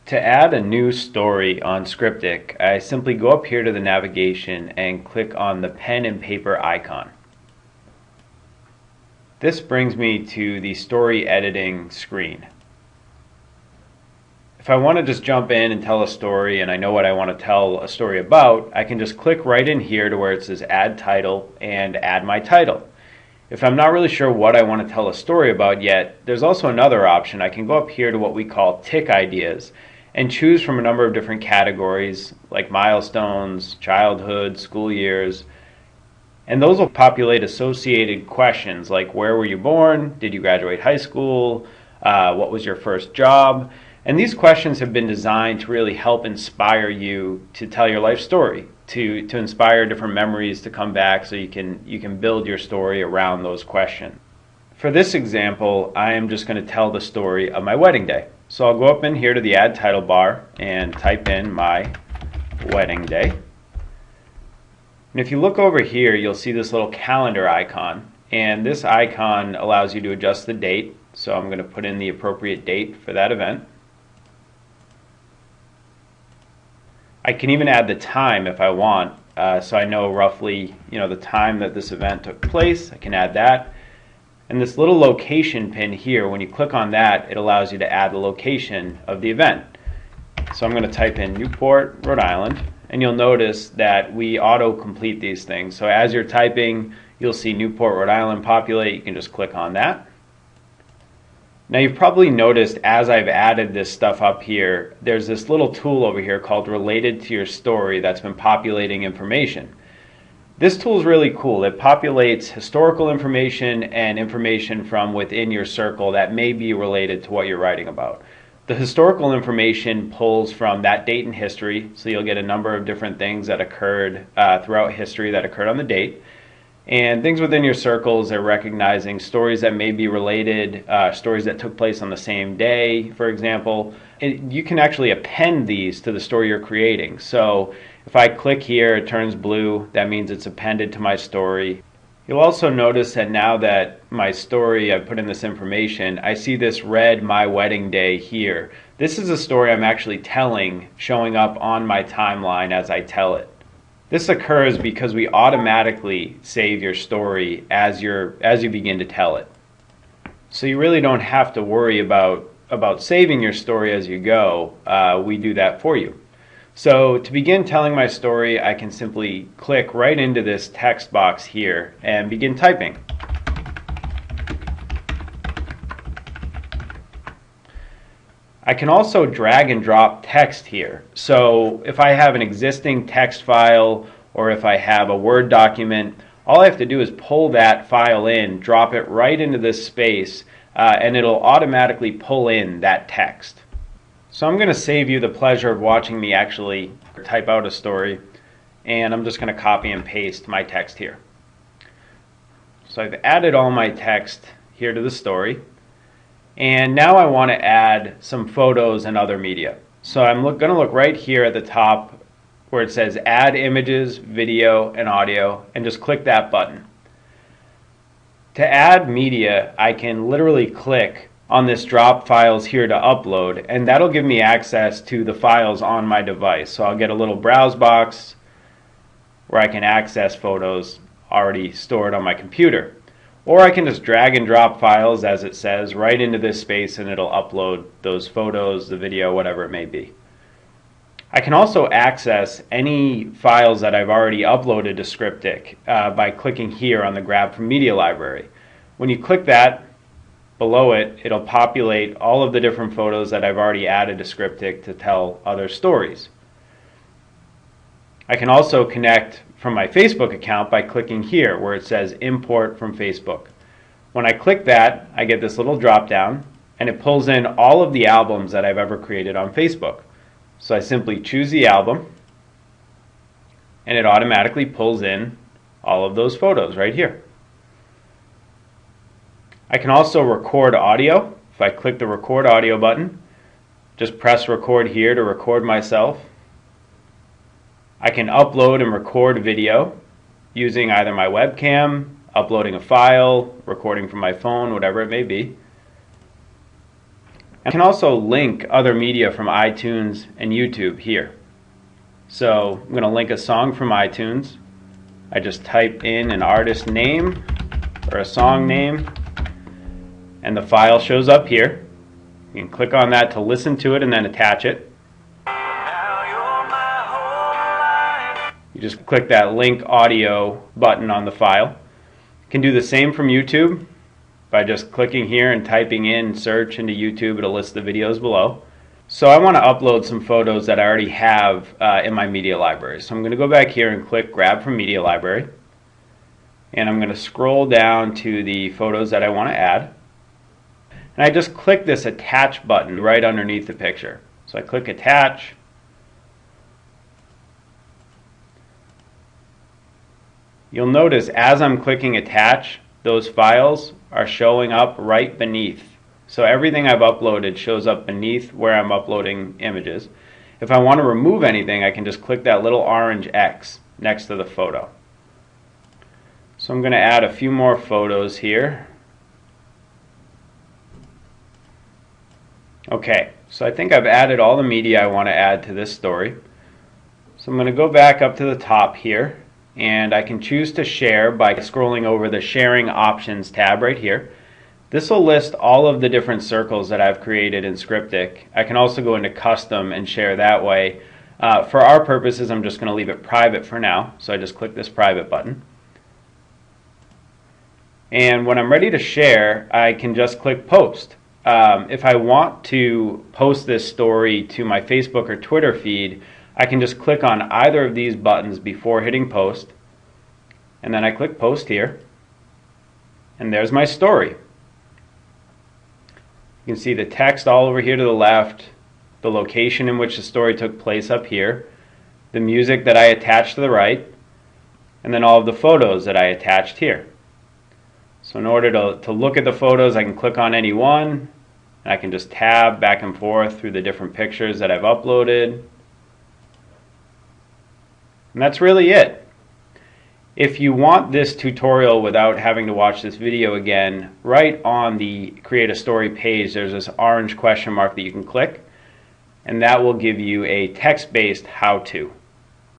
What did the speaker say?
To add a new story on Scriptick, I simply go up here to the navigation and click on the pen and paper icon. This brings me to the story editing screen. If I want to just jump in and tell a story and I know what I want to tell a story about, I can just click right in here to where it says add title and add my title. If I'm not really sure what I want to tell a story about yet, there's also another option. I can go up here to what we call tick ideas and choose from a number of different categories like milestones, childhood, school years, and those will populate associated questions like where were you born, did you graduate high school, what was your first job, and these questions have been designed to really help inspire you to tell your life story, to inspire different memories to come back so you can build your story around those questions. For this example, I am just going to tell the story of my wedding day. So I'll go up in here to the add title bar and type in my wedding day. And if you look over here, you'll see this little calendar icon. And this icon allows you to adjust the date. So I'm going to put in the appropriate date for that event. I can even add the time if I want, so I know roughly, the time that this event took place. I can add that. And this little location pin here, when you click on that, it allows you to add the location of the event. So I'm going to type in Newport, Rhode Island, and you'll notice that we auto-complete these things. So as you're typing, you'll see Newport, Rhode Island populate. You can just click on that. Now you've probably noticed as I've added this stuff up here, there's this little tool over here called Related to Your Story that's been populating information. This tool is really cool. It populates historical information and information from within your circle that may be related to what you're writing about. The historical information pulls from that date in history, so you'll get a number of different things that occurred throughout history that occurred on the date. And things within your circles are recognizing stories that may be related, stories that took place on the same day, for example. You can actually append these to the story you're creating. So if I click here, it turns blue. That means it's appended to my story. You'll also notice that now that my story, I put in this information, I see this red My Wedding Day here. This is a story I'm actually telling, showing up on my timeline as I tell it. This occurs because we automatically save your story as you begin to tell it. So you really don't have to worry about saving your story as you go. We do that for you. So to begin telling my story, I can simply click right into this text box here and begin typing. I can also drag and drop text here. So if I have an existing text file or if I have a Word document, all I have to do is pull that file in, drop it right into this space, and it'll automatically pull in that text. So I'm going to save you the pleasure of watching me actually type out a story, and I'm just going to copy and paste my text here. So I've added all my text here to the story. And now I want to add some photos and other media. So I'm going to look right here at the top where it says Add Images, Video, and Audio, and just click that button. To add media, I can literally click on this drop files here to upload, and that'll give me access to the files on my device. So I'll get a little browse box where I can access photos already stored on my computer. Or I can just drag and drop files, as it says, right into this space and it'll upload those photos, the video, whatever it may be. I can also access any files that I've already uploaded to Scriptick by clicking here on the Grab from Media library. When you click that, below it, it'll populate all of the different photos that I've already added to Scriptick to tell other stories. I can also connect from my Facebook account by clicking here where it says Import from Facebook. When I click that, I get this little drop down and it pulls in all of the albums that I've ever created on Facebook. So I simply choose the album and it automatically pulls in all of those photos right here. I can also record audio. If I click the record audio button, just press record here to record myself. I can upload and record video using either my webcam, uploading a file, recording from my phone, whatever it may be. I can also link other media from iTunes and YouTube here. So I'm going to link a song from iTunes. I just type in an artist name or a song name, and the file shows up here. You can click on that to listen to it and then attach it. You just click that link audio button on the file. You can do the same from YouTube by just clicking here and typing in search into YouTube. It'll list the videos below. So I want to upload some photos that I already have in my media library. So I'm going to go back here and click grab from media library. And I'm going to scroll down to the photos that I want to add. And I just click this attach button right underneath the picture. So I click attach. You'll notice as I'm clicking attach, those files are showing up right beneath. So everything I've uploaded shows up beneath where I'm uploading images. If I want to remove anything, I can just click that little orange X next to the photo. So I'm going to add a few more photos here. Okay, so I think I've added all the media I want to add to this story. So I'm going to go back up to the top here, and I can choose to share by scrolling over the sharing options tab right here. This will list all of the different circles that I've created in Scriptick. I can also go into custom and share that way. For our purposes, I'm just going to leave it private for now. So I just click this private button. And when I'm ready to share, I can just click post. If I want to post this story to my Facebook or Twitter feed, I can just click on either of these buttons before hitting post. And then I click post here. And there's my story. You can see the text all over here to the left, the location in which the story took place up here, the music that I attached to the right, and then all of the photos that I attached here. So in order to look at the photos, I can click on any one, and I can just tab back and forth through the different pictures that I've uploaded. And that's really it. If you want this tutorial without having to watch this video again, right on the Create a Story page, there's this orange question mark that you can click, and that will give you a text-based how-to.